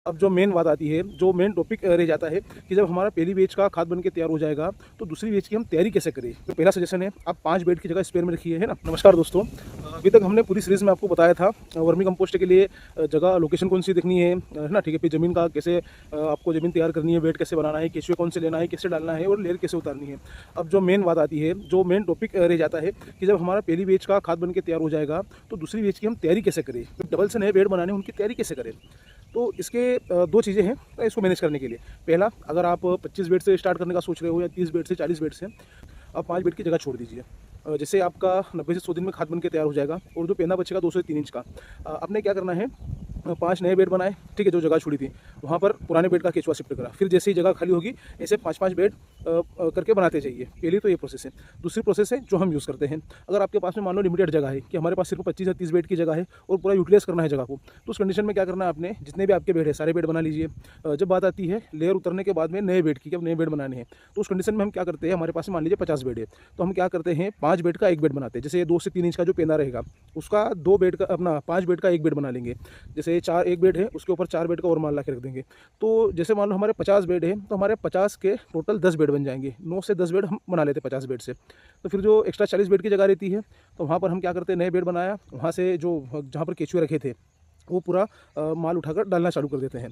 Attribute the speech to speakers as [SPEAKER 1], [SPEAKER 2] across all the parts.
[SPEAKER 1] अब जो मेन बात आती है, जो मेन टॉपिक रह जाता है कि जब हमारा पहली बैच का खाद बन के तैयार हो जाएगा तो दूसरी बैच की हम तैयारी कैसे करें। तो पहला सजेशन है, आप 5 बेड की जगह स्पेयर में रखिए, है ना। नमस्कार दोस्तों, अभी तक हमने पूरी सीरीज़ में आपको बताया था वर्मी कंपोस्ट के लिए जगह लोकेशन कौन सी देखनी है ना, ठीक है। फिर ज़मीन का कैसे आपको ज़मीन तैयार करनी है, बेड कैसे बनाना है, केचुए कौन से लेना है, कैसे डालना है और लेयर कैसे उतारनी है। अब जो मेन बात आती है, जो मेन टॉपिक रह जाता है कि जब हमारा पहली बैच का खाद बन के तैयार हो जाएगा तो दूसरी बैच की हम तैयारी कैसे करें, डबल से नए बेड बनाने उनकी तैयारी कैसे करें। तो इसके दो चीज़ें हैं इसको मैनेज करने के लिए। पहला, अगर आप 25 बेड से स्टार्ट करने का सोच रहे हो या 30 बेड से 40 बेड से, आप 5 बेड की जगह छोड़ दीजिए। जैसे आपका 90 से 100 दिन में खाद बन के तैयार हो जाएगा और जो पेंदा बचेगा 2 से 3 इंच का, आपने क्या करना है, 5 नए बेड बनाए, ठीक है। जो जगह छोड़ी थी वहाँ पर पुराने बेड का केचुआ शिफ्ट करा, फिर जैसे ही जगह खाली होगी ऐसे 5-5 बेड करके बनाते जाइए। पहली तो ये प्रोसेस है। दूसरी प्रोसेस है जो हम यूज़ करते हैं, अगर आपके पास में मान लो लिमिटेड जगह है कि हमारे पास सिर्फ 25 या 30 बेड की जगह है और पूरा यूटिलाइज करना है जगह को, तो उस कंडीशन में क्या करना है, आपने जितने भी आपके बेड है सारे बेड बना लीजिए। जब बात आती है लेयर उतरने के बाद में नए बेड की, जब नए बेड बनाने हैं तो उस कंडीशन में हम क्या करते हैं, हमारे पास मान लीजिए 50 बेड है तो हम क्या करते हैं, 5 बेड का एक बेड बनाते हैं। जैसे 2 से 3 इंच का जो पेंदा रहेगा उसका 2 बेड का अपना 5 बेड का एक बेड बना लेंगे। जैसे 4 एक बेड है उसके ऊपर 4 बेड का और माल ला के रख देंगे। तो जैसे मान लो हमारे 50 बेड है तो हमारे 50 के टोटल 10 बेड बन जाएंगे। 9 से 10 बेड हम बना लेते हैं 50 बेड से। तो फिर जो एक्स्ट्रा 40 बेड की जगह रहती है तो वहाँ पर हम क्या करते हैं, नए बेड बनाया, वहाँ से जो जहाँ पर केचुए रखे थे वो पूरा माल उठाकर डालना चालू कर देते हैं।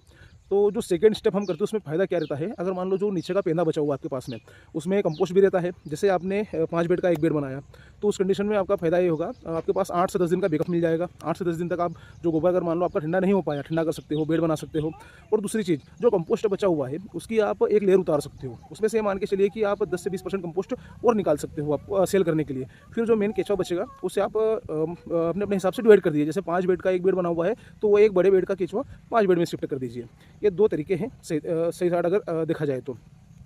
[SPEAKER 1] तो जो सेकंड स्टेप हम करते हैं उसमें फ़ायदा क्या रहता है, अगर मान लो जो नीचे का पेंदा बचा हुआ आपके पास में उसमें कंपोस्ट भी रहता है। जैसे आपने 5 बेड का एक बेड बनाया तो उस कंडीशन में आपका फ़ायदा ये होगा, आपके पास 8 से 10 दिन का बैकअप मिल जाएगा। 8 से 10 दिन तक आप जो गोबर अगर मान लो आपका ठंडा नहीं हो पाया, ठंडा कर सकते हो, बेड बना सकते हो। और दूसरी चीज़, जो कंपोस्ट बचा हुआ है उसकी आप एक लेयर उतार सकते हो, उसमें से मान के चलिए कि आप 10 से 20% कंपोस्ट और निकाल सकते हो आप सेल करने के लिए। फिर जो मेन केचुआ बचेगा उसे आप अपने अपने हिसाब से डिवाइड कर दीजिए। जैसे 5 बेड का एक बेड बना हुआ है तो वो एक बड़े बेड का केचुआ 5 बेड में शिफ्ट कर दीजिए। ये 2 तरीके हैं सही साइड अगर देखा जाए तो।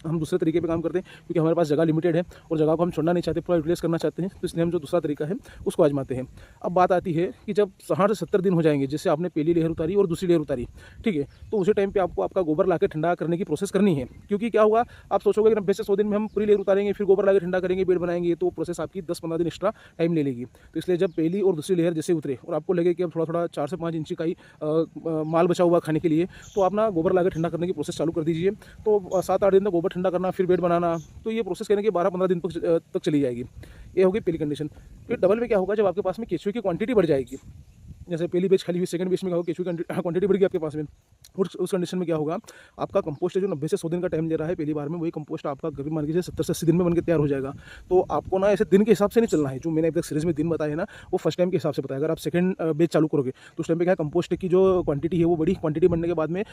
[SPEAKER 1] हम दूसरे तरीके पे काम करते हैं क्योंकि हमारे पास जगह लिमिटेड है और जगह को हम छोड़ना नहीं चाहते, पूरा यूटिलाइज करना चाहते हैं, तो इसलिए हम जो दूसरा तरीका है उसको आजमाते हैं। अब बात आती है कि जब 60 से 70 दिन हो जाएंगे, जैसे आपने पहली लेयर उतारी और दूसरी लेयर उतारी, ठीक है, तो उसी टाइम पे आपको आपका गोबर ला के ठंडा करने की प्रोसेस करनी है। क्योंकि क्या होगा, आप सोचोगे कि 90 से 100 दिन में हम पूरी लेयर उतारेंगे फिर गोबर ला के ठंडा करेंगे, बेड बनाएंगे, तो प्रोसेस आपकी 10-15 दिन एक्स्ट्रा टाइम ले लेगी। तो इसलिए जब पहली और दूसरी लेयर जैसे उतरे और आपको लगे कि अब थोड़ा थोड़ा 4 से 5 इंची का ही माल बचा हुआ खाने के लिए, तो अपना गोबर ला के ठंडा करने की प्रोसेस चालू कर दीजिए। तो 7-8 दिन तक गोबर ठंडा करना, फिर बेड बनाना, तो ये प्रोसेस कहने के 12-15 दिन तक चली जाएगी। ये होगी पहली कंडीशन। फिर डबल में क्या होगा, जब आपके पास में केचुए की क्वांटिटी बढ़ जाएगी, जैसे पहली बैच खाली हुई, सेकंड बैच में क्या होगा, केचुए की क्वांटिटी बढ़ गई आपके पास में, उस कंडीशन में क्या होगा, आपका कंपोस्ट है जो 90 से 100 दिन का टाइम ले रहा है पहली बार में, वही कंपोस्ट आपका करीब मान लीजिए 70 से 80 दिन में बनकर तैयार हो जाएगा। तो आपको ना ऐसे दिन के हिसाब से नहीं चलना है, जो मैंने अभी तक सीरीज में दिन बताया ना वो फर्स्ट टाइम के हिसाब से बताया। अगर आप सेकंड बैच चालू करोगे तो उस टाइम पे क्या है, कंपोस्ट की जो क्वांटिटी है वो बड़ी क्वांटिटी बनने के बाद में